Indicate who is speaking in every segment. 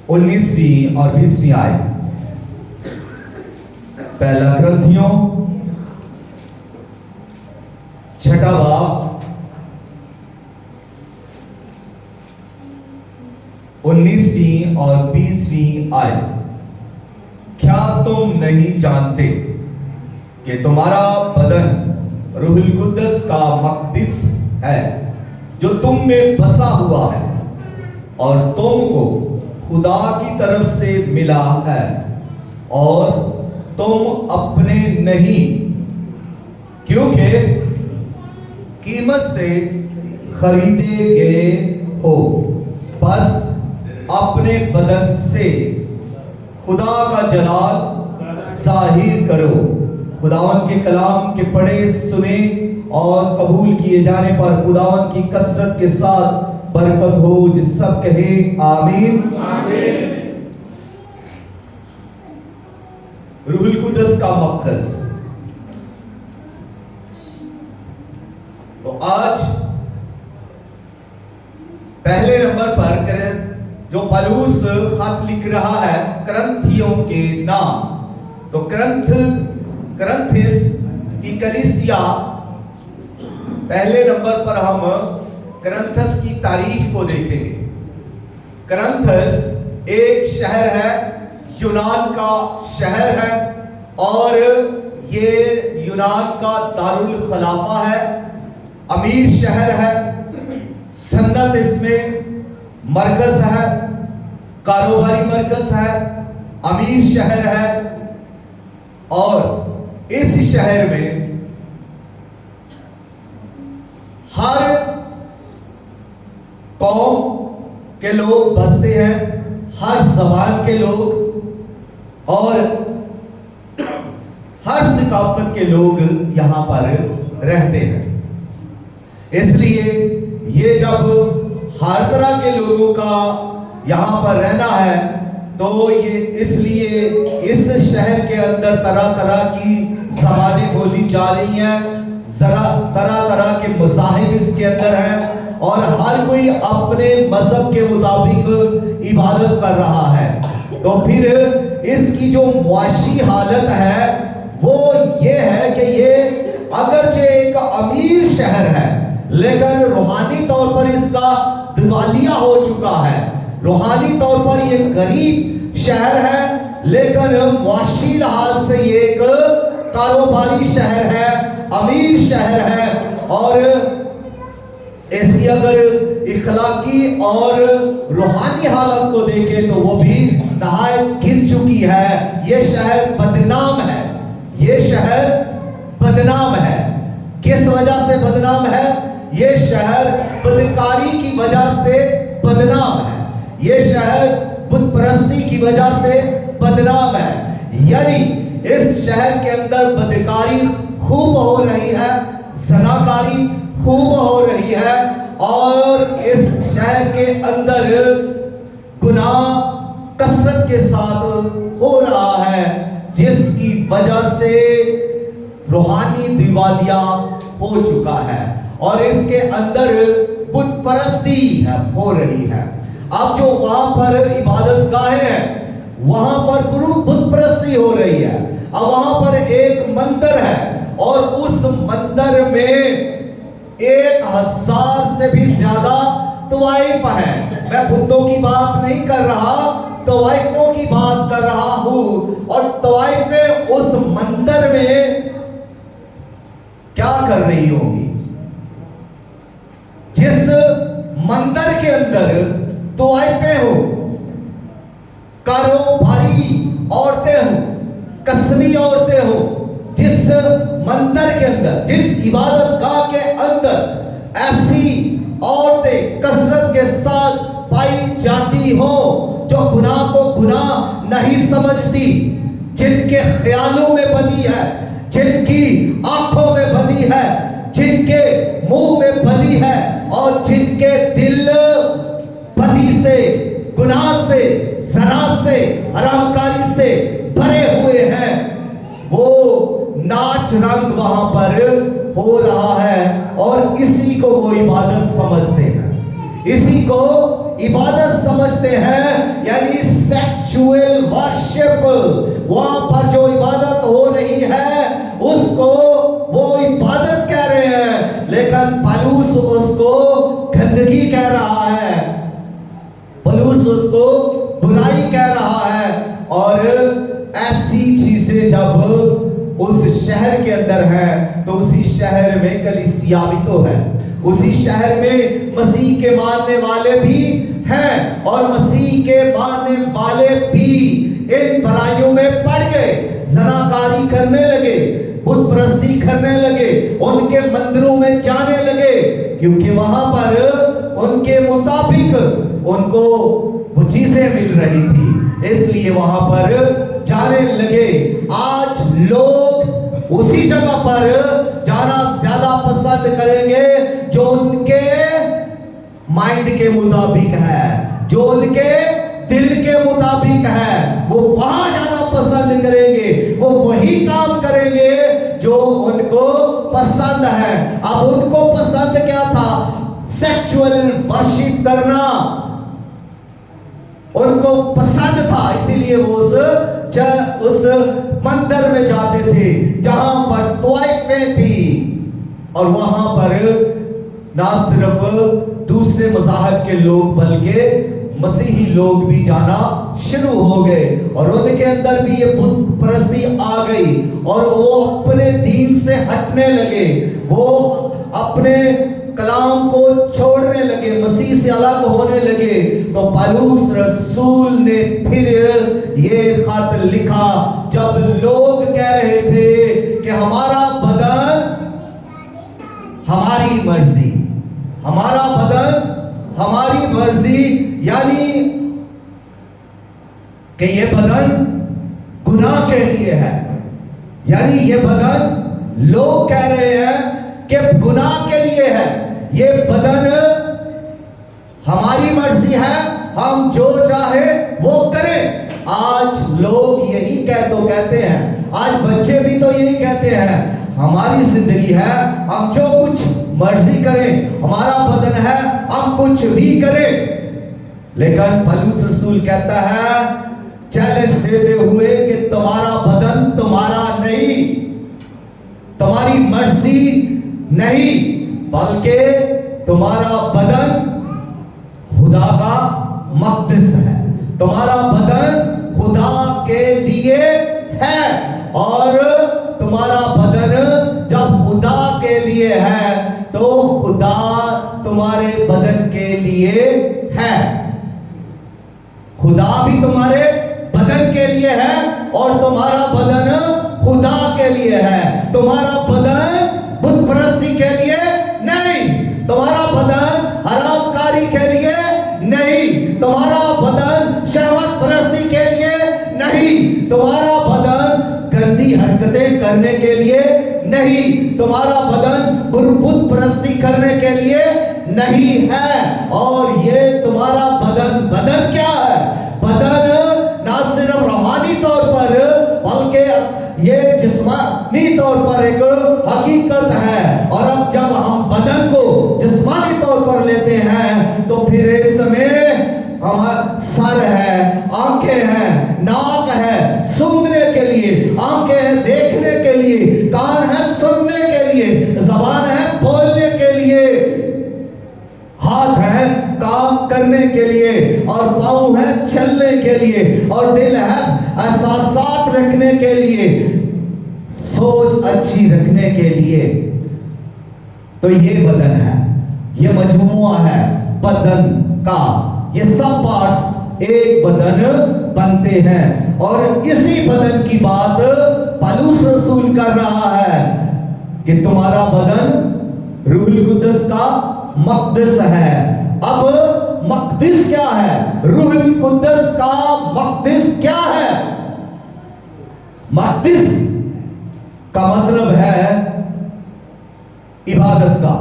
Speaker 1: 19वीं और 20वीं आयत। पहला ग्रंथियों 6वां बाब 19वीं और 20वीं आयत। क्या तुम नहीं जानते कि तुम्हारा बदन रूहुल कुद्दस का मक़दिस है जो तुम में बसा हुआ है और तुमको खुदा की तरफ से मिला है और तुम अपने नहीं, क्योंकि कीमत से खरीदे गए हो। बस अपने बदन से खुदा का जलाल जाहिर करो। खुदावन के कलाम के पढ़े, सुने और कबूल किए जाने पर खुदावन की कसरत के साथ बरकत हो। जिस सब कहे आमीन। रूहुल कुद्दस का मक़दस। तो आज पहले नंबर पर जो पौलुस खत लिख रहा है करंथियों के नाम, तो करंथिस की कलीसिया, पहले नंबर पर हम करंथस की तारीख को देखेंगे। करंथस एक शहर है, यूनान का शहर है और ये यूनान का दारुल खलाफा है, अमीर शहर है, सन्नत इसमें मरकज है, कारोबारी मरकज है, अमीर शहर है। और इस शहर में हर कौम के लोग बसते हैं, हर ज़बान के लोग और हर सकाफत के लोग यहां पर रहते हैं। इसलिए ये जब हर तरह के लोगों का यहां पर रहना है तो ये इसलिए इस शहर के अंदर तरह तरह की ज़बानें बोली जा रही हैं, तरह तरह के मज़ाहिब इसके अंदर हैं और हर कोई अपने मज़हब के मुताबिक इबादत कर रहा है। तो फिर इसकी जो मुआशी हालत है वो ये है कि ये अगरचे एक अमीर शहर है लेकिन रूहानी तौर पर इसका दिवालिया हो चुका है। रूहानी तौर पर ये गरीब शहर है लेकिन मुआशी लिहाज से ये एक कारोबारी शहर है, अमीर शहर है। और इसकी अगर इखलाकी और रूहानी हालत को देखें तो वो भी नहायत गिर चुकी है। ये शहर बदनाम है, ये शहर बदनाम है। किस वजह से बदनाम है? ये शहर बदकारी की वजह से बदनाम है, ये शहर बुत परस्ती की वजह से बदनाम है। यानी इस शहर के अंदर बदकारी खूब हो रही है, ज़नाकारी खूब हो रही है और इस शहर के अंदर गुनाह कसरत के साथ हो रहा है जिसकी वजह से रूहानी दिवालिया हो चुका है और इसके अंदर बुत परस्ती हो रही है। अब जो वहां पर इबादत गाहें हैं वहां पर बुत परस्ती हो रही है। अब वहां पर एक मंदिर है और उस मंदिर में 1000 से भी ज्यादा तवाइफ है। मैं बुतों की बात नहीं कर रहा, तवाइफों की बात कर रहा हूं। और तवाइफें उस मंदिर में क्या कर रही होंगी? जिस मंदिर के अंदर तवाइफें हो, कारोबारी औरतें हो, कसबी औरतें हो, जिस मंदिर के अंदर, जिस इबादत गाह के अंदर ऐसी औरतें कसरत के साथ पाई जाती हो जो गुनाह को गुनाह नहीं समझती, जिनके ख्यालों में बनी है, जिनकी आंखों में बनी है, जिनके मुंह में बनी है और जिनके दिल बदी से, गुनाह से, ज़ना से, हरामकारी से भरे हुए हैं, वो नाच रंग वहां पर हो रहा है और इसी को वो इबादत समझते हैं, इसी को इबादत समझते हैं। यानी सेक्सुअल वर्शिप, वहां पर जो इबादत हो रही है उसको वो इबादत कह रहे हैं, लेकिन पौलुस उसको गंदगी कह रहा है, पौलुस उसको बुराई कह रहा है। और ऐसी चीजें जब उस शहर के अंदर है तो उसी शहर में कलीसिया भी तो है, उसी शहर में मसीह के मानने वाले भी हैं, और मसीह के मानने वाले भी इन बुराइयों में पड़ गए, जनाकारी करने लगे, बुत परस्ती करने लगे, उनके मंदिरों में जाने लगे, क्योंकि वहां पर उनके मुताबिक उनको वो चीजें मिल रही थी, इसलिए वहां पर जाने लगे। आज लोग उसी जगह पर जाना ज्यादा पसंद करेंगे जो उनके माइंड के मुताबिक है, जो उनके दिल के मुताबिक है, वो वहां जाना पसंद करेंगे, वो वही काम करेंगे जो उनको पसंद है। अब उनको पसंद क्या था? सेक्सुअल वर्शिप करना उनको पसंद था, इसीलिए वो उस मंदिर में जाते थे जहां पर तोइफें थी, और वहां पर ना सिर्फ दूसरे मज़ाहब के लोग बल्कि मसीही लोग भी जाना शुरू हो गए, और उनके अंदर भी ये बुत परस्ती आ गई, और वो अपने दीन से हटने लगे, वो अपने कलाम को छोड़ने लगे, मसीह से अलग होने लगे। तो पौलुस रसूल ने फिर ये खत लिखा, जब लोग कह रहे थे कि हमारा बदन हमारी मर्जी, हमारा बदन हमारी मर्जी, यानी कि ये बदन गुनाह के लिए है, यानी ये बदन लोग कह रहे हैं कि गुनाह के लिए है, ये बदन हमारी मर्जी है, हम जो चाहे वो करें। आज लोग यही कहते हैं, आज बच्चे भी तो यही कहते हैं, हमारी जिंदगी है, हम जो कुछ मर्जी करें, हमारा बदन है, हम कुछ भी करें। लेकिन पौलुस रसूल कहता है, चैलेंज देते हुए कि तुम्हारा बदन तुम्हारा नहीं, तुम्हारी मर्जी नहीं, बल्कि तुम्हारा बदन खुदा का मक़दस है, तुम्हारा बदन खुदा के लिए है, और तुम्हारा बदन जब खुदा के लिए है तो खुदा तुम्हारे बदन के लिए है, खुदा भी तुम्हारे बदन के लिए है, और तुम्हारा बदन खुदा के लिए है। तुम्हारा बदन बुत परस्ती के लिए नहीं, तुम्हारा बदन हरामकारी के लिए नहीं, तुम्हारा बदन शहवत परस्ती के लिए नहीं, तुम्हारा बदन गंदी हरकतें करने के लिए नहीं, तुम्हारा बदन बुत परस्ती करने के लिए नहीं है। और ये तुम्हारा बदन क्या है? बदन ना सिर्फ रूहानी तौर पर बल्कि ये जिस्मानी तौर पर एक हकीकत है। और अब जब हम बदन को जिस्मानी तौर पर लेते हैं तो फिर इसमें हमारा सर है, आंखें हैं, नाक है सूंघने के लिए, आंखें हैं देखने के लिए, कान है सुनने के लिए, जबान है बोलने के लिए, हाथ है काम करने के लिए, और पांव है चलने के लिए, और दिल है एहसासात रखने के लिए, सोच अच्छी रखने के लिए। तो ये बदन है, ये मजमुआ है बदन का, ये सब पार्ट्स एक बदन बनते हैं। और इसी बदन की बात पौलुस रसूल कर रहा है कि तुम्हारा बदन रूहुल कुद्दस का मक़दस है। अब मक़दस क्या है? रूहुल कुद्दस का मक़दस क्या है? मक़दस का मतलब है इबादत का,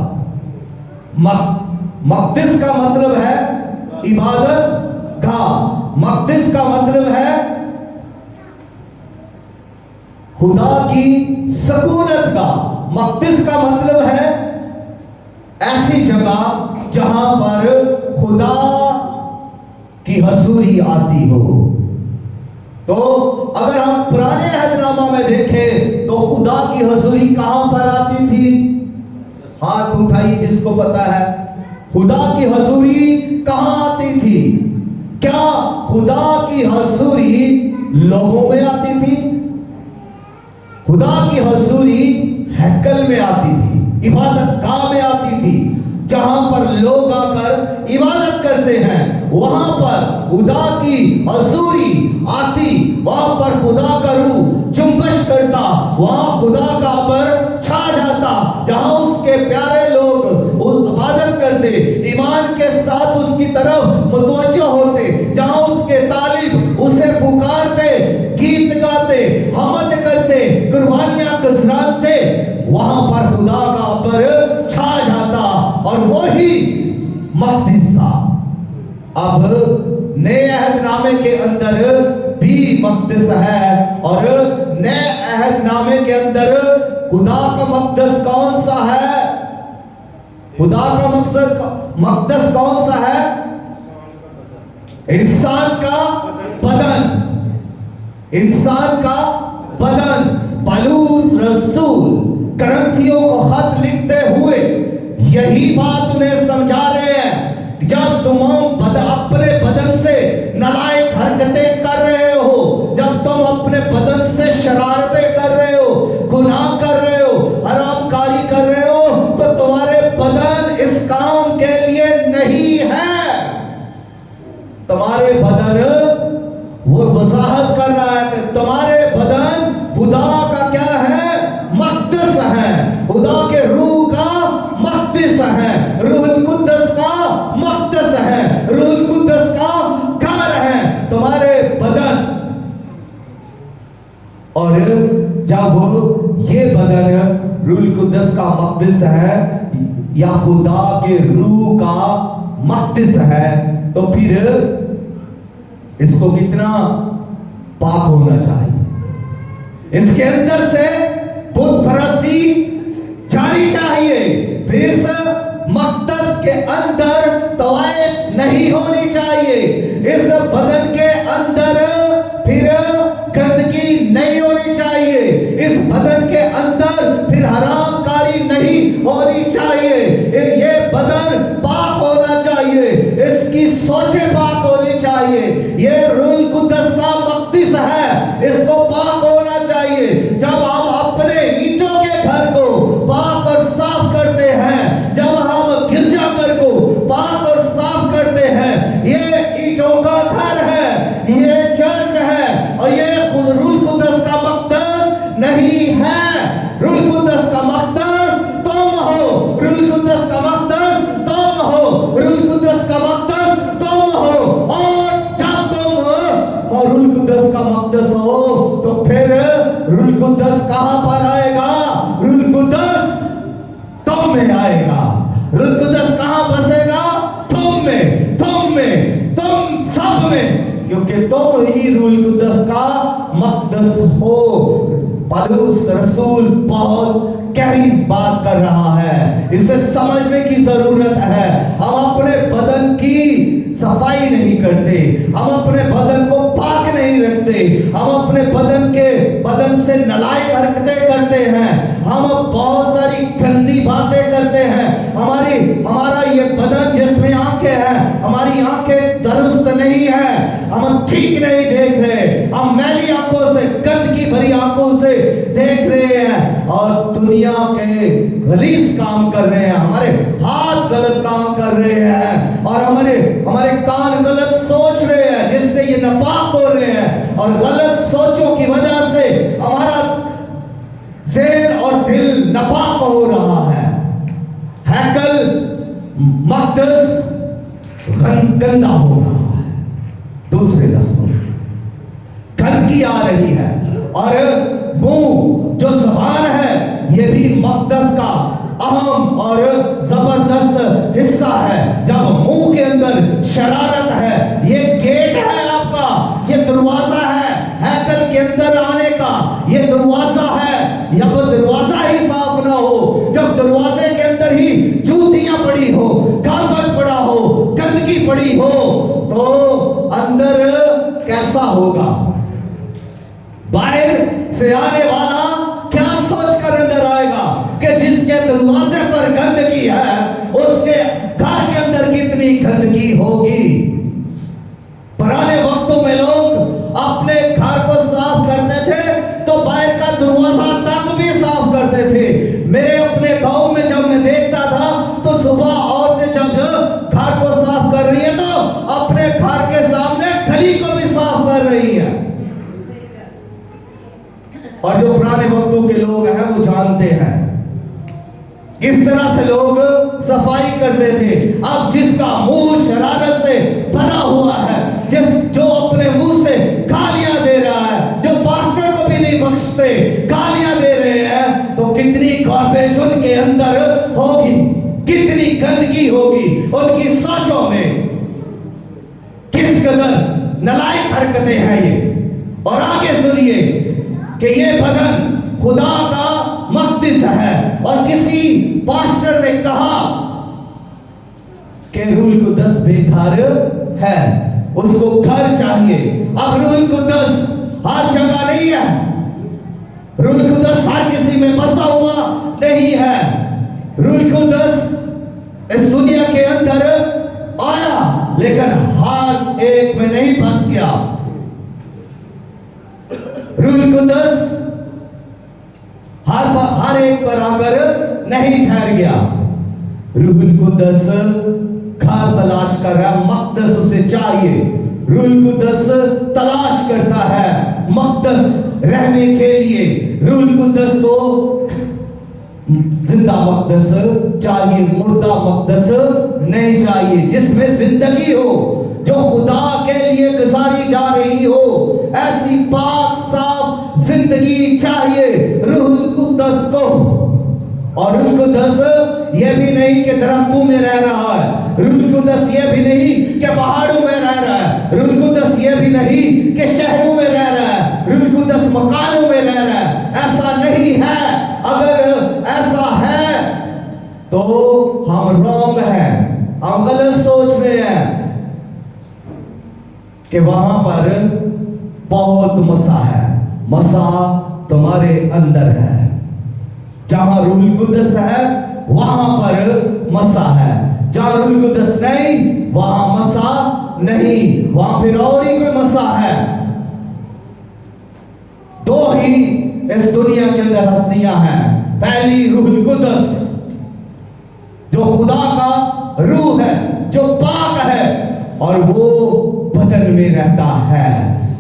Speaker 1: मक़दस का मतलब है इबादत का, मक़दस का मतलब है खुदा की सकूनत का, मक़दस का मतलब है ऐसी जगह जहां पर खुदा की हसूरी आती हो। तो अगर हम पुराने अहदनामा में देखें तो खुदा की हसूरी कहां पर आती थी? हाथ उठाइए जिसको पता है, खुदा की हसूरी कहां आती थी? क्या खुदा की हसूरी लोगों में आती थी? खुदा की हसूरी हैकल में आती थी, इबादत गाह में आती थी, जहां पर लोग आकर इबादत करते हैं। वहां पर खुदा की हसूरी आती, वहां पर खुदा का रूह जुम्बश करता, वहां खुदा का पर छा जाता। जहां उसके प्यारे लोग इबादत करते, ईमान के साथ उसकी तरफ मुतवज्जो होते, जहां उसके तालिब उसे पुकारते, गीत गाते, हमद करते, कुर्बानियां गुज़राते, वहां पर खुदा का पर छा जाता और वही मक़दिस था। अब नए अहदनामे के अंदर भी मक़दिस है, और नए अहदनामे के अंदर खुदा का मक़दस कौन सा है? खुदा का मक़दस कौन सा है? इंसान का बदन, इंसान का बदन। पौलुस रसूल करंथियों को खत लिखते हुए यही बात उन्हें समझा रहे हैं। जब तुम अपने बदन से नालायक हरकतें कर रहे हो, जब तुम अपने बदन से शरारतें कर रहे हो, गुनाह कर रहे हो, हरामकारी कर रहे हो, तो तुम्हारे बदन इस काम के लिए नहीं है। तुम्हारे बदन वो वजाहत कर रहा है कि तुम्हारे बदन खुदा का क्या है? मक़दस है, खुदा के रूह का मक़दस है, रूहुल कुद्दस का मक़दस है, रूहुल कुद्दस का घर है तुम्हारे बदन। और जब ये बदन रूहुल कुद्दस का मक़दस है या खुदा के रूह का मक़दस है, तो फिर इसको कितना पाक होना चाहिए? इसके अंदर से बुत परस्ती जानी चाहिए। फिर इस मक़दस के अंदर तवाइफ नहीं होनी चाहिए। इस बदन के अंदर फिर गंदगी नहीं होनी चाहिए। इस बदन के अंदर फिर हरामकारी नहीं होनी चाहिए। ये बदन पाक होना चाहिए, इसकी सोचें पाक होनी चाहिए। ये रूहुल कुद्दस का मक़दस है, इसको पाक होना चाहिए। जब हम अपने ईंटों के घर को पाक और साफ करते हैं, जब हम गिरजाघर को पाक और साफ करते हैं, ये ईंटों का घर है, ये चर्च है, और ये रूहुल कुद्दस का मक़दस नहीं है। रूहुल कुद्दस का मक़दस तुम हो, रूहुल कुद्दस का मक़दस तुम हो, रूहुल कुद्दस का मक़दस तुम हो। और जब तुम रूहुल कुद्दस का मक़दस हो, तो फिर रूहुल कुद्दस कहां पर आएगा? रूहुल कुद्दस तुम में आएगा। रूहुल कुद्दस कहां बसेगा? तुम में, तुम में, तुम सब में, क्योंकि तुम ही रूहुल कुद्दस का मक़दस हो। पौलुस रसूल बहुत गहरी बात कर रहा है, इसे समझने की जरूरत है। हम अपने बदन की सफाई नहीं करते, हम अपने बदन को पाक नहीं रखते, हम अपने बदन से नालायक हरकतें करते हैं, हम बहुत सारी गंदी बातें करते हैं। हमारा ये बदन जिसमें आंखें हैं, हमारी आंखें दुरुस्त नहीं है, हम ठीक नहीं देख रहे, हम मैली आंखों से, गंदगी भरी आंखों से देख रहे हैं और दुनिया के गलीज काम कर रहे हैं। हमारे हाथ गलत काम कर रहे हैं और हमारे कान गलत सोच रहे हैं, जिससे ये नापाक हो रहे हैं। और गलत सोचों की वजह से हमारा ज़हन और दिल नापाक हो रहा है। हैकल मक़दस गंदा हो रहा है। दूसरे लफ्ज़ों में गंदगी आ रही है। और मुंह जो ज़बान है, ये भी मक़दस का अहम और जबरदस्त हिस्सा है। जब मुंह के अंदर शरारत है, ये गेट है आपका, ये दरवाजा है हैकल के अंदर आने का, ये दरवाजा है। जब दरवाजा ही साफ ना हो, जब दरवाजे के अंदर ही जूतियां पड़ी हो, गाबत पड़ा हो, गंदगी पड़ी हो, तो कैसा होगा। बाहर से आने वाला क्या सोचकर अंदर आएगा कि जिसके दरवाजे पर गंदगी है उसके घर के अंदर कितनी गंदगी होगी। पुराने वक्तों में लोग अपने घर को साफ करते थे तो बाहर का दरवाजा तक भी साफ करते थे। मेरे अपने गांव में जब मैं देखता था तो सुबह औरतें जब घर को साफ कर रही है तो अपने घर के सामने गली को भी साफ कर रही है। और जो पुराने वक्तों के लोग हैं वो जानते हैं इस तरह से लोग सफाई करते थे। अब जिसका मुंह शरारत से भरा हुआ है, जो अपने मुंह से गालियां दे रहा है, जो पास्टर को भी नहीं बख्शते, गालियां दे रहे हैं, तो कितनी गार्बेज उनके अंदर होगी, कितनी गंदगी होगी उनकी सोचों में, किस कदर नालायक हरकतें हैं ये। और आगे सुनिए कि ये बदन खुदा का मक़दिस है। और किसी पास्टर ने कहा कि रूल कुद्दस बेघर है, उसको घर चाहिए। अब रूल कुद्दस हर जगह नहीं है, रूल कुद्दस हर किसी में बसा हुआ नहीं है। रूल कुद्दस इस दुनिया के अंदर आया लेकिन हर एक में नहीं बस गया। रूल कुद्दस हर एक पर आकर नहीं ठहर गया। रूहुल कुद्दस घर तलाश कर रहा है, मक़दस उसे चाहिए। रूहुल कुद्दस तलाश करता है मक़दस रहने के लिए। रूहुल कुद्दस को जिंदा मक़दस चाहिए, मुर्दा मक़दस नहीं चाहिए, जिसमें जिंदगी हो, जो खुदा के लिए गुजारी जा रही हो, ऐसी पाक साफ जिंदगी चाहिए रूहुल कुद्दस को। और रूहुल कुद्दस ये भी नहीं कि दरख्तों में रह रहा है, रूहुल कुद्दस ये भी नहीं कि पहाड़ों में रह रहा है, रूहुल कुद्दस ये भी नहीं कि शहरों में रह रहा है, रूहुल कुद्दस मकानों में रह रहा है। ऐसा नहीं है। अगर ऐसा है तो हम रॉन्ग हैं, हम गलत सोच रहे हैं कि वहां पर बहुत मसा है। मसा तुम्हारे अंदर है। जहां रूहुल कुद्दस है वहां पर मसा है, जहां रूहुल कुद्दस नहीं वहां मसा नहीं, वहां फिर और ही कोई मसा है। दो ही इस दुनिया के अंदर हस्तियां हैं। पहली रूहुल कुद्दस जो खुदा का रूह है, जो पाक है और वो बदन में रहता है।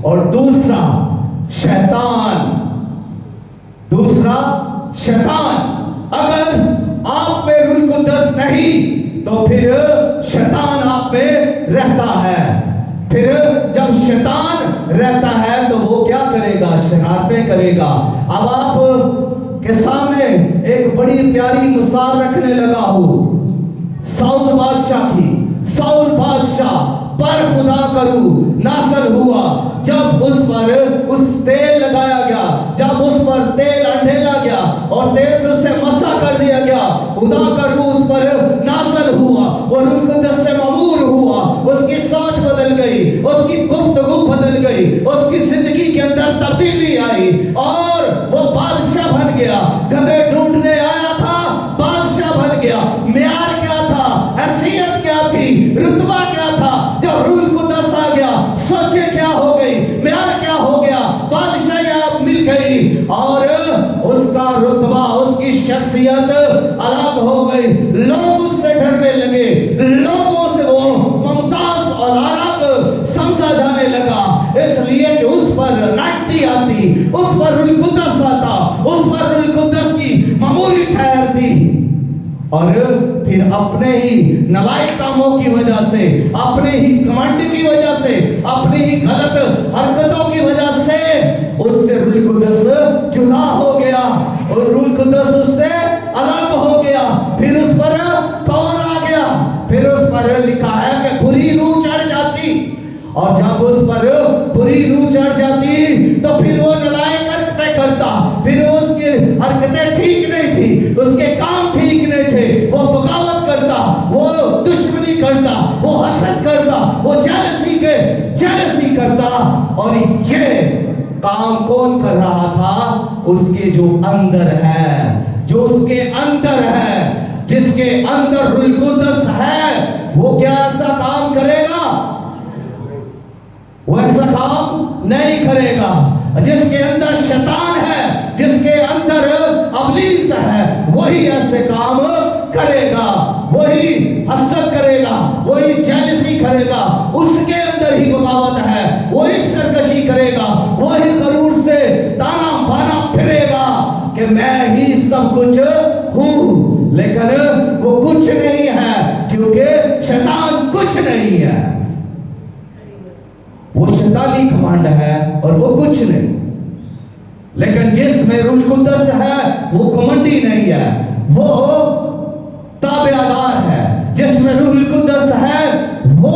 Speaker 1: और दूसरा शैतान, अगर आप में रूहुल कुद्दस नहीं तो फिर शैतान आप में रहता है। फिर जब शैतान रहता है तो वो क्या करेगा? शरारतें करेगा। अब आप के सामने एक बड़ी प्यारी मिसाल रखने लगा हूं साउल बादशाह की। साउल बादशाह पर खुदा करू नासर हुआ जब उस पर उस तेल लगाया गया, जब उस पर तेल अंधेला गया और तेल से उसे मसा कर दिया गया, खुदा का रूह उस पर नासर हुआ और रूहुल कुद्दस से ममूर हुआ। उसकी सोच बदल गई, उसकी गुफ्तगू बदल गई, उसकी जिंदगी के अंदर तब्दीली आई और वो बादशाह बन गया। गधे ढूंढने आया था, बादशाह बन गया। म्यार क्या था, हैसियत क्या थी, रुतबा क्या था? जब रूहुल कुद्दस आ गया, सोचे क्या हो गई, म्यार क्या हो गया, बादशाही आप मिल गई और उसका रुतबा, उसकी शख्सियत अलग हो गई। लोग उससे डरने लगे, लोगों से वो मुमताज और अलग समझा जाने लगा, इसलिए कि उस पर नाटी आती, उस पर रूहुल कुद्दस आता, उस पर रूहुल कुद्दस की मामूली ठहरती। और फिर अपने ही नालायक कामों की वजह से, अपने ही घमंड की वजह से, अपनी ही गलत हरकतों की वजह से उससे रूहुल कुद्दस जुदा हो गया और रूहुल कुद्दस उससे अलग हो गया। फिर उस पर कौन आ गया? फिर उस पर लिखा है कि बुरी रूह चढ़ जाती, और जब उस पर बुरी रूह चढ़ जाती तो फिर वो नालायक हरकतें करता। फिर उसकी हरकतें ठीक नहीं थी, उसके काम ठीक नहीं थे, वो बगावत करता, वो दुश्मनी करता, वो वो हसद करता, वो जेलसी करता। और ये काम कौन कर रहा था? उसके जो अंदर है, जो उसके अंदर है, जिसके अंदर रूह कुद्दस है, वो क्या ऐसा काम करेगा? वो ऐसा काम नहीं करेगा। जिसके अंदर शैतान है, जिसके अंदर अबलीस है, वही ऐसे काम करेगा, वही हसद करेगा, वही जेलसी करेगा। उसके अंदर ही बगावत है, वही सरकशी करेगा, वही गरूर से ताना बाना फिरेगा कि मैं ही सब कुछ हूं। लेकिन वो कुछ नहीं है, क्योंकि शैतान कुछ नहीं है। वो शैतानी घमंड है और वो कुछ नहीं। लेकिन जिसमें रूह कुद्दस है वो घमंडी नहीं है, वो ताबेदार है। जिसमें रूह कुद्दस है वो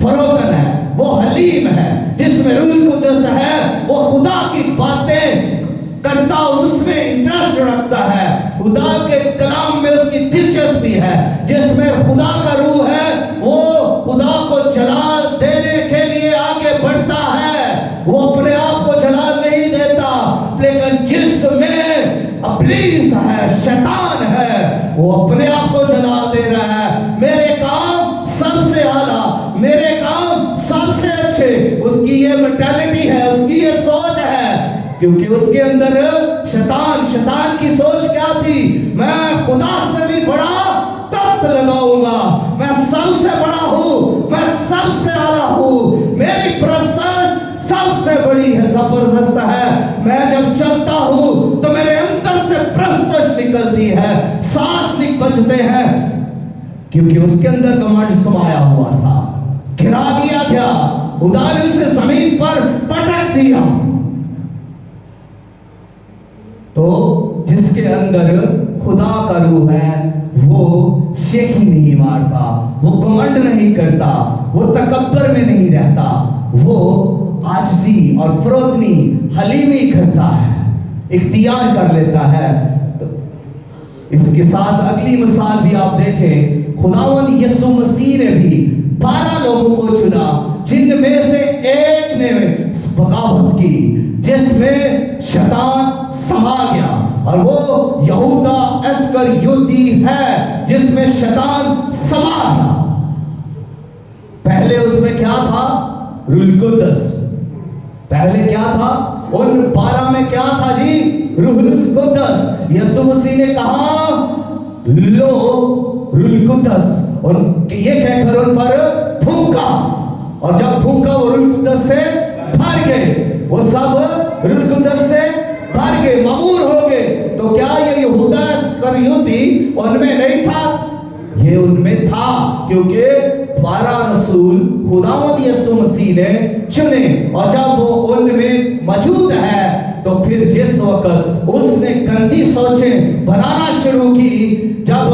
Speaker 1: फरोतन है, वो हलीम है। जिसमें रूह कुद्दस है वो खुदा की बातें करता, उसमें इंटरेस्ट रखता है, खुदा के कलाम में उसकी दिलचस्पी है। जिसमें खुदा का रूह है वो खुदा को जलाल देने के लिए आगे बढ़ता है, वो अपने आप को जलाल नहीं देता। लेकिन जिसमें अबलीस है, शैतान है, वो अपने आप को जलाल दे रहा है। मेरे काम सबसे आला, मेरे काम सबसे अच्छे, उसकी ये मेंटालिटी है, उसकी ये सोच है। क्योंकि उसके अंदर शैतान की सोच क्या थी? मैं खुदा से भी बड़ा तख्त लगाऊंगा, मैं सबसे बड़ा हूं, मैं सबसे आला हूं, मेरी प्रस्ताव सबसे बड़ी है, जबरदस्त है। मैं जब चलता हूं तो मेरे अंदर से प्रस्ताव निकलती है, सांस बजते हैं, क्योंकि उसके अंदर कमांड समाया हुआ था। गिरा दिया गया, उदारी से जमीन पर पटक दिया। तो जिसके अंदर खुदा का रूह है वो शेखी नहीं मारता, वो कमांड नहीं करता, वो तकब्बर में नहीं रहता, वो आजिज़ी और फरोतनी हलीमी करता है, इख्तियार कर लेता है। तो इसके साथ अगली मिसाल भी आप देखें, खुदावंद यीशु मसीह ने भी 12 लोगों को चुना, जिनमें से एक ने बगावत की, जिसमें शैतान समा गया, और वो यहूदा इस्करियोती है, जिसमें शैतान समा गया। पहले उसमें क्या था? रूह कुद्दस। पहले क्या था? उन 12 में क्या था जी? रूह कुद्दस। यीशु मसीह ने कहा लो रूह कुद्दस, और ये कहकर उन पर फूंका, और जब फूंका वो रूह कुद्दस से भर गए, वो सब रूह कुद्दस से भर गए, ममूर हो गए। तो क्या ये यहूदा इस्करियोती उनमें नहीं था? ये उनमें था, क्योंकि 12 रसूल खुदावंद यीशु मसीह ने चुने, और जब वो उनमें मौजूद है तो फिर जिस वक्त उसने गंदी सोचें बनाना शुरू की, जब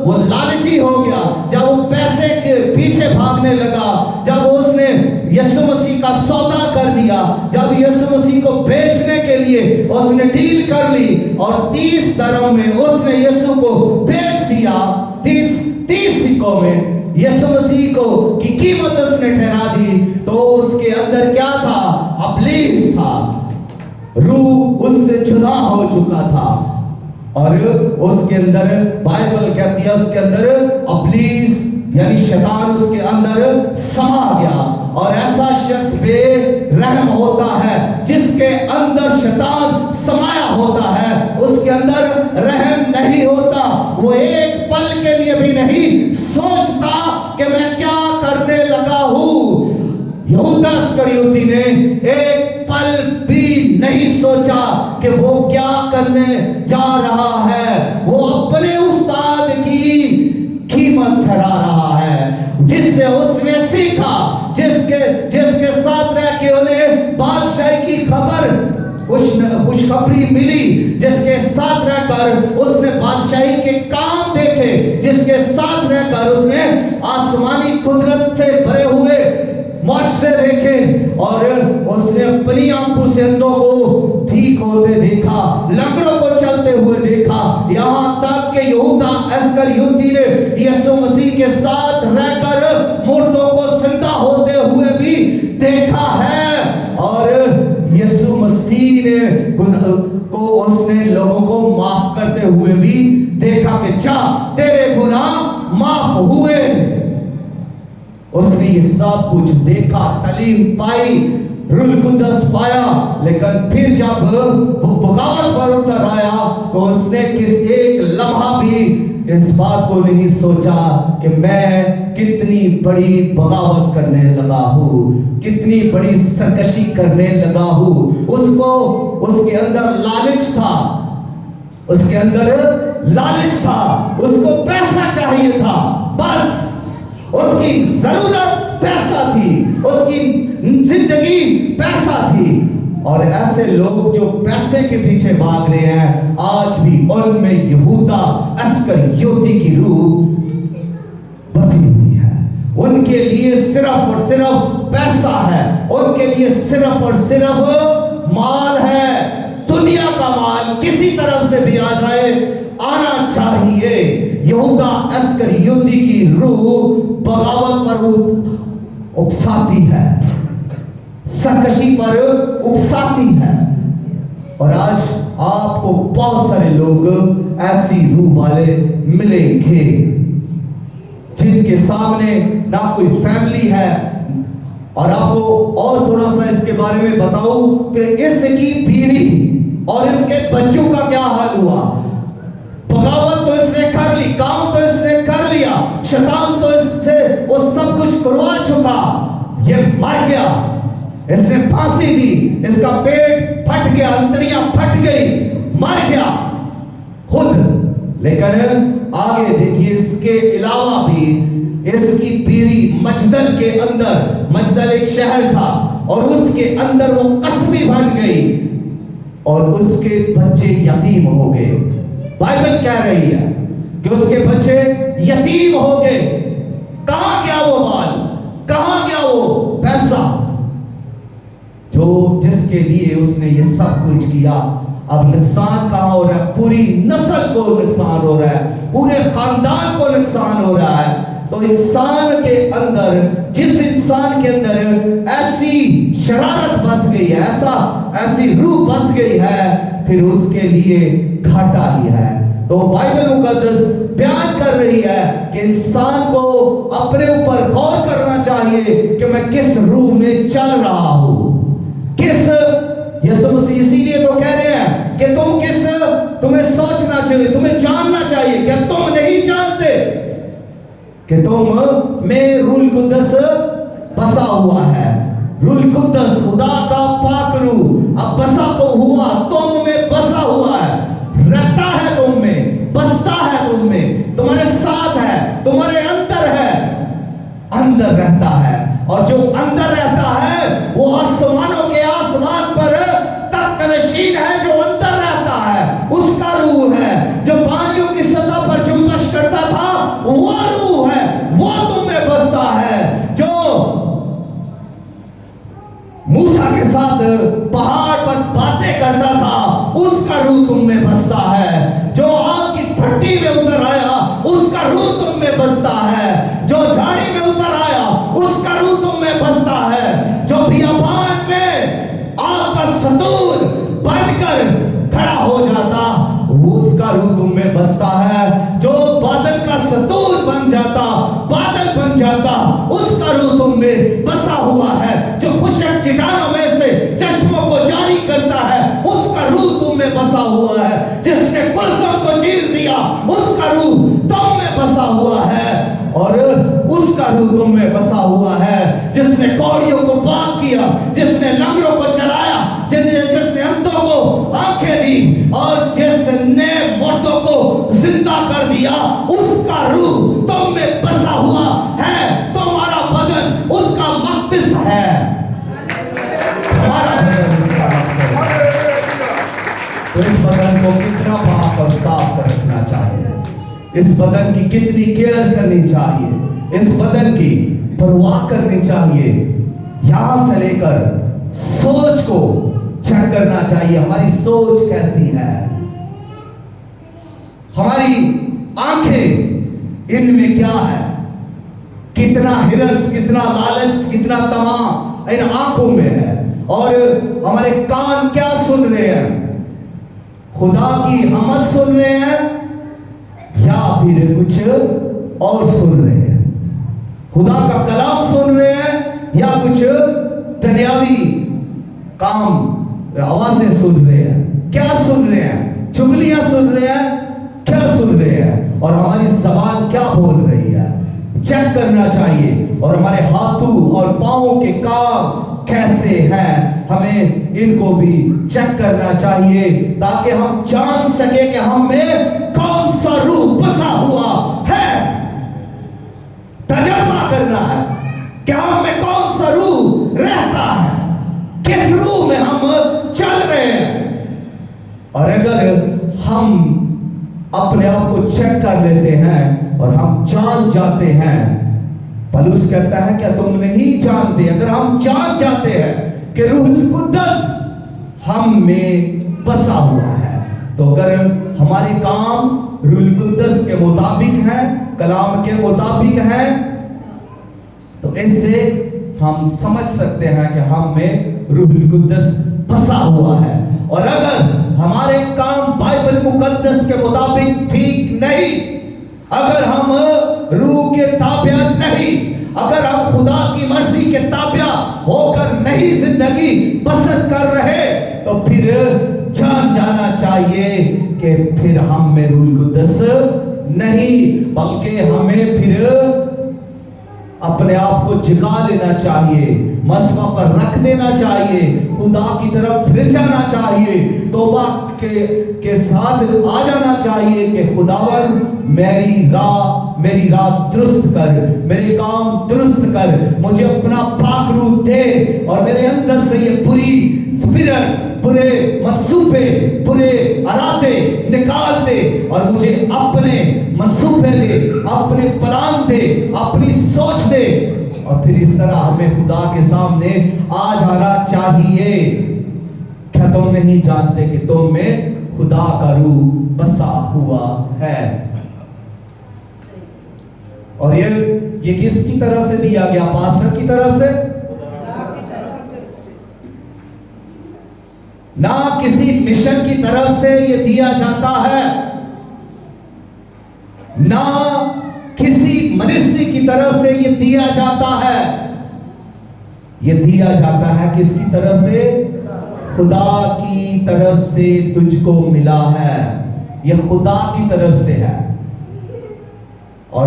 Speaker 1: वो लालची हो गया, जब वो पैसे के पीछे भागने लगा, जब उसने यीशु मसीह का सौदा कर दिया, जब यीशु मसीह को बेचने के लिए उसने डील कर ली, और 30 दरम में उसने यीशु को बेच दिया, 30 सिक्कों में यीशु मसीह को की कीमत उसने ठहरा दी। तो उसके अंदर क्या था? अबलीस था, रूह उससे जुदा हो चुका था, और उसके अंदर बाइबल कहती है उसके अंदर अबलीस यानी शैतान उसके अंदर समा गया। और ऐसा शख्स पे रहम होता है जिसके अंदर शैतान समाया होता है, उसके अंदर रहम नहीं होता। वो एक पल के लिए भी नहीं सोचता कि मैं क्या करने लगा हूं। यहूदा इस्करियोती ने एक पल भी नहीं सोचा कि वो क्या करने जा रहा है। वो अपने उस्ताद की कीमत ठहरा रहा है, जिससे उसने सीखा, जिसके साथ रह के उन्हें बादशाही की खबर खुशखबरी मिली, जिसके साथ रहकर उसने बादशाही के काम देखे, जिसके साथ रहकर उसने आसमानी कुदरत से भरे हुए मुआजिज़े देखे, और उसने अपनी आंखों से अंधों को ठीक होते देखा, लंगड़ों को चलते हुए देखा। यहाँ तक कि यहूदा इस्करियोती ने यीशु मसीह के साथ रहकर मसीह ने को उसने लोगों को माफ करते हुए भी देखा कि जा तेरे गुनाह माफ हुए। उसने ये सब कुछ देखा, तालीम पाई, रूह कुद्दस पाया, लेकिन फिर जब वो बगावत पर उतर आया तो उसने किस एक लम्हा भी इस बात को नहीं सोचा कि मैं कितनी बड़ी बगावत करने लगा हूँ, कितनी बड़ी सरकशी करने लगा हूँ। उसको उसके अंदर लालच था, उसके अंदर लालच था, उसको पैसा चाहिए था, बस उसकी जरूरत पैसा थी, उसकी जिंदगी पैसा थी। और ऐसे लोग जो पैसे के पीछे भाग रहे हैं, आज भी उनमें यहूदा अस्करियोती की रूह बसी हुई है। उनके लिए सिर्फ और सिर्फ पैसा है, उनके लिए सिर्फ और सिर्फ माल है, दुनिया का माल किसी तरफ से भी आ जाए, आना चाहिए। यहूदा अस्करियोती की रूह बगावत पर उकसाती है, सरकशी पर उकसाती है। और आज आपको बहुत सारे लोग ऐसी रूह वाले मिलेंगे जिनके सामने ना कोई फैमिली है। और आपको और थोड़ा सा इसके बारे में बताऊं कि इसकी बीवी और इसके बच्चों का क्या हाल हुआ। बगावत तो इसने कर ली, काम तो इसने कर लिया, शैतान तो इससे वो सब कुछ करवा चुका, ये मर गया, इसने फांसी दी, इसका पेट फट गया, अंतड़ियां फट गई, मर गया खुद। लेकिन आगे देखिए, इसके अलावा भी इसकी बीवी मजदल के अंदर, मजदल एक शहर था और उसके अंदर वो कस्बी बन गई और उसके बच्चे यतीम हो गए। बाइबल कह रही है कि उसके बच्चे यतीम हो गए। कहां गया वो माल, कहां गया वो पैसा जो जिसके लिए उसने ये सब कुछ किया। अब नुकसान कहां हो रहा है, पूरी नस्ल को नुकसान हो रहा है, पूरे खानदान को नुकसान हो रहा है। तो इंसान के अंदर, जिस इंसान के अंदर ऐसी शरारत बस गई है, ऐसी रूह बस गई है, फिर उसके लिए घाटा ही है। तो बाइबल मुकद्दस बयान कर रही है कि इंसान को अपने ऊपर गौर करना चाहिए कि मैं किस रूह में चल रहा हूं, किस यीशु मसीह इसीलिए तो कह रहे हैं कि तुम्हें सोचना चाहिए, तुम्हें जानना चाहिए। क्या तुम नहीं जानते कि तुम में रूह कुद्दस बसा हुआ है। रूह कुद्दस खुदा का पाक रूह अब बसा तो हुआ, तुम में बसा हुआ है, रहता है तुम में, बसता है तुम में, तुम्हारे साथ है, तुम्हारे अंदर है, अंदर रहता है। और जो अंदर रहता है वो आसमानों के आसमान पर तख्त नशीन है, जो अंदर रहता है उसका रूह है। जो पानियों की सतह पर जुम्मश करता था वो रूह है, वो तुम में बसता है। जो मूसा के साथ पहाड़ पर बातें करता था उसका रूह तुम में बसता है। जो आग की भट्टी में उतर आया उसका रूह तुम में बसता है। जो झाड़ी में उतर आया उसका रूह तुम में बसता है। जो बियाबान में आग का सतूर बनकर खड़ा हो जाता उसका रूह तुम में बसता है। जो बादल का सतूर बन जाता, बादल बन जाता, उसका रूह तुम में बसा हुआ है। जो खुशक चट्टानों में से चश्मों को जारी करता है उसका रूह तुम में बसा हुआ है। जिसने कुलसम को चीर दिया उसका रूह तुम में बसा हुआ है। और उसका रूह तुम में बसा हुआ है। जिसने कौड़ियों को पाक किया, जिसने लंगड़ों को चलाया, जिसने अंधों को आंखें दी और जिसने मुर्दों को जिंदा कर दिया, उसका रूह तुम में बसा हुआ है। तुम्हारा बदन उसका मक़दिस है। हमारा बदन उसका मक़दिस है। तो इस बदन को कितना पाक और साफ रखना चाहिए, इस बदन की कितनी केयर करनी चाहिए, इस बदन की परवाह करनी चाहिए। यहां से लेकर सोच को चेक करना चाहिए, हमारी सोच कैसी है, हमारी आंखें इनमें क्या है, कितना हिरस, कितना लालच, कितना तमा इन आंखों में है। और हमारे कान क्या सुन रहे हैं? खुदा की हमद सुन रहे हैं या फिर कुछ और सुन रहे हैं? खुदा का कलाम सुन रहे हैं या कुछ दुनियावी काम आवाजें सुन रहे हैं? क्या सुन रहे हैं? चुगलियां सुन रहे हैं? क्या सुन रहे हैं? और हमारी जबान क्या बोल रही है? चेक करना चाहिए। और हमारे हाथों और पांवों के काम कैसे हैं, हमें इनको भी चेक करना चाहिए, ताकि हम जान सके कि हम में कौन सा रूह बसा हुआ है। तजर्बा करना है कि हम में कौन सा रूह रहता है, किस रूह में हम चल रहे हैं। और अगर हम अपने आप को चेक कर लेते हैं और हम जान जाते हैं, पौलुस कहता है क्या तुम नहीं जानते? अगर हम जान जाते हैं कि रूहुल कुद्दस हम में बसा हुआ है, तो अगर हमारे काम रूहुल कुद्दस के मुताबिक है, कलाम के मुताबिक है, तो इससे हम समझ सकते हैं कि हम में रूहुल कुद्दस बसा हुआ है। और अगर हमारे काम बाइबल मुकद्दस के मुताबिक ठीक नहीं, अगर हम रूह के ताबिया नहीं, अगर हम खुदा की मर्जी के ताबिया होकर नहीं जिंदगी बसर कर रहे, तो फिर जान जाना चाहिए कि फिर हम में रूहुल कुद्दस नहीं, बल्कि हमें फिर अपने आप को झुका लेना चाहिए, मसवा पर रख देना चाहिए, खुदा की तरफ फिर जाना चाहिए, तौबा के साथ आ जाना चाहिए कि खुदावन मेरी राह दुरुस्त कर, मेरे काम दुरुस्त कर, मुझे अपना पाक रूप दे और मेरे अंदर से ये बुरी स्पिरिट, बुरे मंसूबे, बुरे इरादे निकाल दे और मुझे अपने मंसूबे दे, अपने प्लान दे, अपनी सोच दे। और फिर इस तरह हमें खुदा के सामने आ जाना चाहिए। क्या तुम नहीं जानते कि तुम में खुदा का रूह बसा हुआ है? और ये किसकी तरफ से दिया गया? पास्टर की तरफ से ना, किसी मिशन की तरफ से ये दिया जाता है, ना किसी मिनिस्ट्री की तरफ से ये दिया जाता है। ये दिया जाता है किसकी तरफ से? खुदा की तरफ से तुझको मिला है, ये खुदा की तरफ से है। और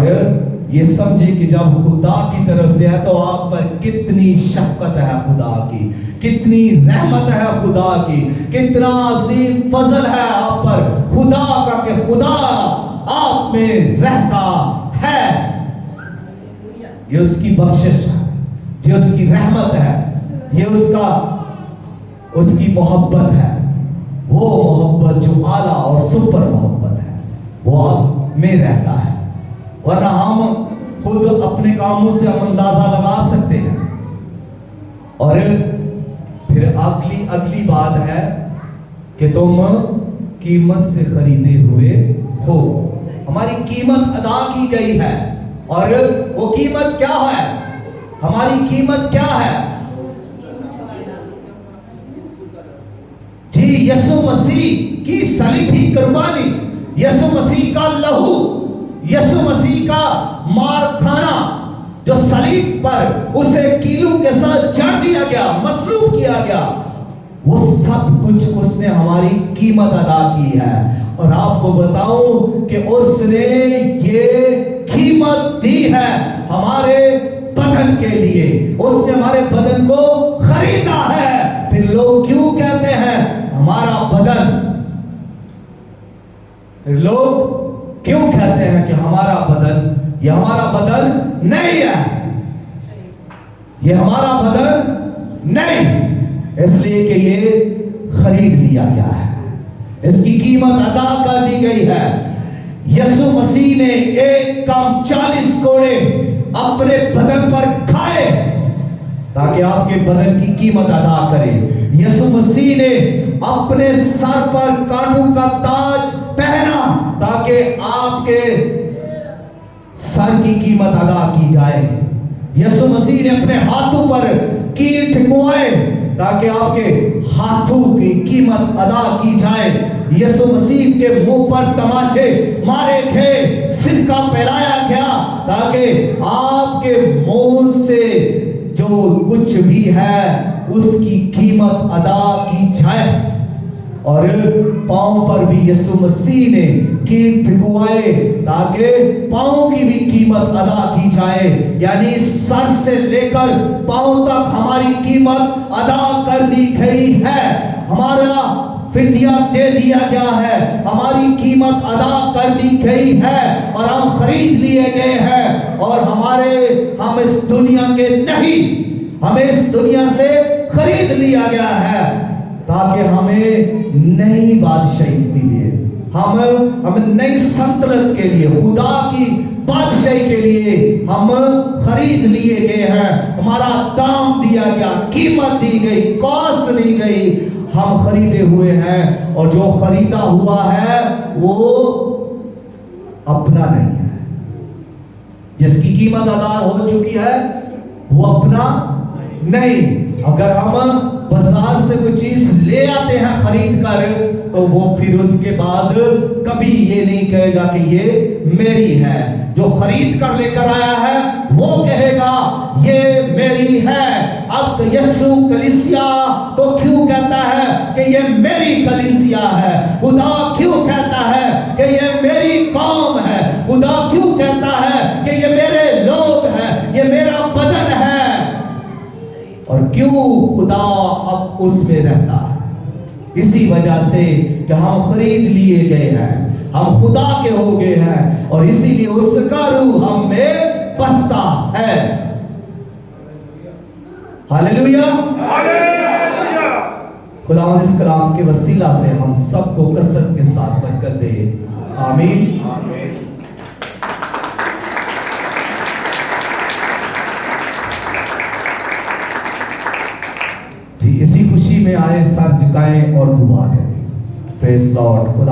Speaker 1: ये समझे कि जब खुदा की तरफ से है तो आप पर कितनी शफकत है खुदा की, कितनी रहमत है खुदा की, कितना अजीम फजल है आप पर खुदा का, कि खुदा आप में रहता है। ये उसकी बख्शिश है, ये उसकी रहमत है, ये उसकी मोहब्बत है। वो मोहब्बत जो आला और सुपर मोहब्बत है, वो आप में रहता है। वरना हम खुद अपने कामों से हम अंदाजा लगा सकते हैं। और फिर अगली बात है कि तुम कीमत से खरीदे हुए हो। हमारी कीमत अदा की गई है। और वो कीमत क्या है? हमारी कीमत क्या है? जी, यीशु मसीह की सलीबी कुर्बानी, यीशु मसीह का लहू, यीशु मसीह का मार खाना, जो सलीब पर उसे कीलों के साथ जड़ दिया गया, मसलूब किया गया, वो सब कुछ उसने हमारी कीमत अदा की है। और आपको बताऊं कि उसने ये कीमत दी है हमारे बदन के लिए, उसने हमारे बदन को खरीदा है। फिर लोग क्यों कहते हैं हमारा बदन, फिर लोग क्यों कहते हैं कि हमारा बदन, ये हमारा बदन नहीं है, ये हमारा बदन नहीं, इसलिए कि ये खरीद लिया गया है, इसकी कीमत अदा कर दी गई है। यीशु मसीह ने एक कम 40 कोड़े अपने बदन पर खाए ताकि आपके बदन की कीमत अदा करे। यीशु मसीह ने अपने सर पर कांटों का ताज पहना ताकि आपके सर की कीमत अदा की जाए। यीशु मसीह ने अपने हाथों पर कील ठुकवाए ताकि आपके हाथों की कीमत अदा की जाए। यीशु मसीह के मुंह पर तमाचे मारे गए, सिक्का फैलाया गया ताकि आपके मुंह से जो कुछ भी है उसकी कीमत अदा की जाए। और पांव पर भी यीशु मसीह ने कील भिगवाए ताकि पांव की भी कीमत अदा की जाए। यानी सर से लेकर पांव तक हमारी कीमत अदा कर दी गई है। हमारा फिदिया दे दिया गया है, हमारी कीमत अदा कर दी गई है और हम खरीद लिए गए हैं। और हम इस दुनिया के नहीं, हमें इस दुनिया से खरीद लिया गया है ताकि हमें नई बादशाही मिले। हम नई सल्तनत के लिए, खुदा की बादशाही के लिए हम खरीद लिए गए हैं। हमारा दाम दिया गया, कीमत दी गई, कॉस्ट दी गई, हम खरीदे हुए हैं। और जो खरीदा हुआ है वो अपना नहीं है। जिसकी कीमत अदा हो चुकी है वो अपना नहीं। अगर हम बाजार से कोई चीज ले आते हैं खरीद कर, तो वो फिर उसके बाद कभी ये नहीं कहेगा कि ये मेरी है। जो खरीद कर लेकर आया है वो कहेगा ये मेरी है। अब तो यीशु कलीसिया तो क्यों कहता है कि ये मेरी कलीसिया है? खुदा क्यों कहता है कि ये मेरी कौम है? खुदा क्यों कहता है कि ये मेरे लोग हैं, ये मेरा बदन है? और क्यों खुदा अब उसमें रहता है? इसी वजह से कि हम खरीद लिए गए हैं, हम खुदा के हो गए हैं और इसीलिए उसका रूह हम में बसता है। Hallelujah, hallelujah. खुदा इस कलाम के वसीला से हम सबको कसरत के साथ बरकत दे। आमीन, आमीन। इसी खुशी में आए, सर झुकाएं और दुआ करें। Praise Lord. खुदा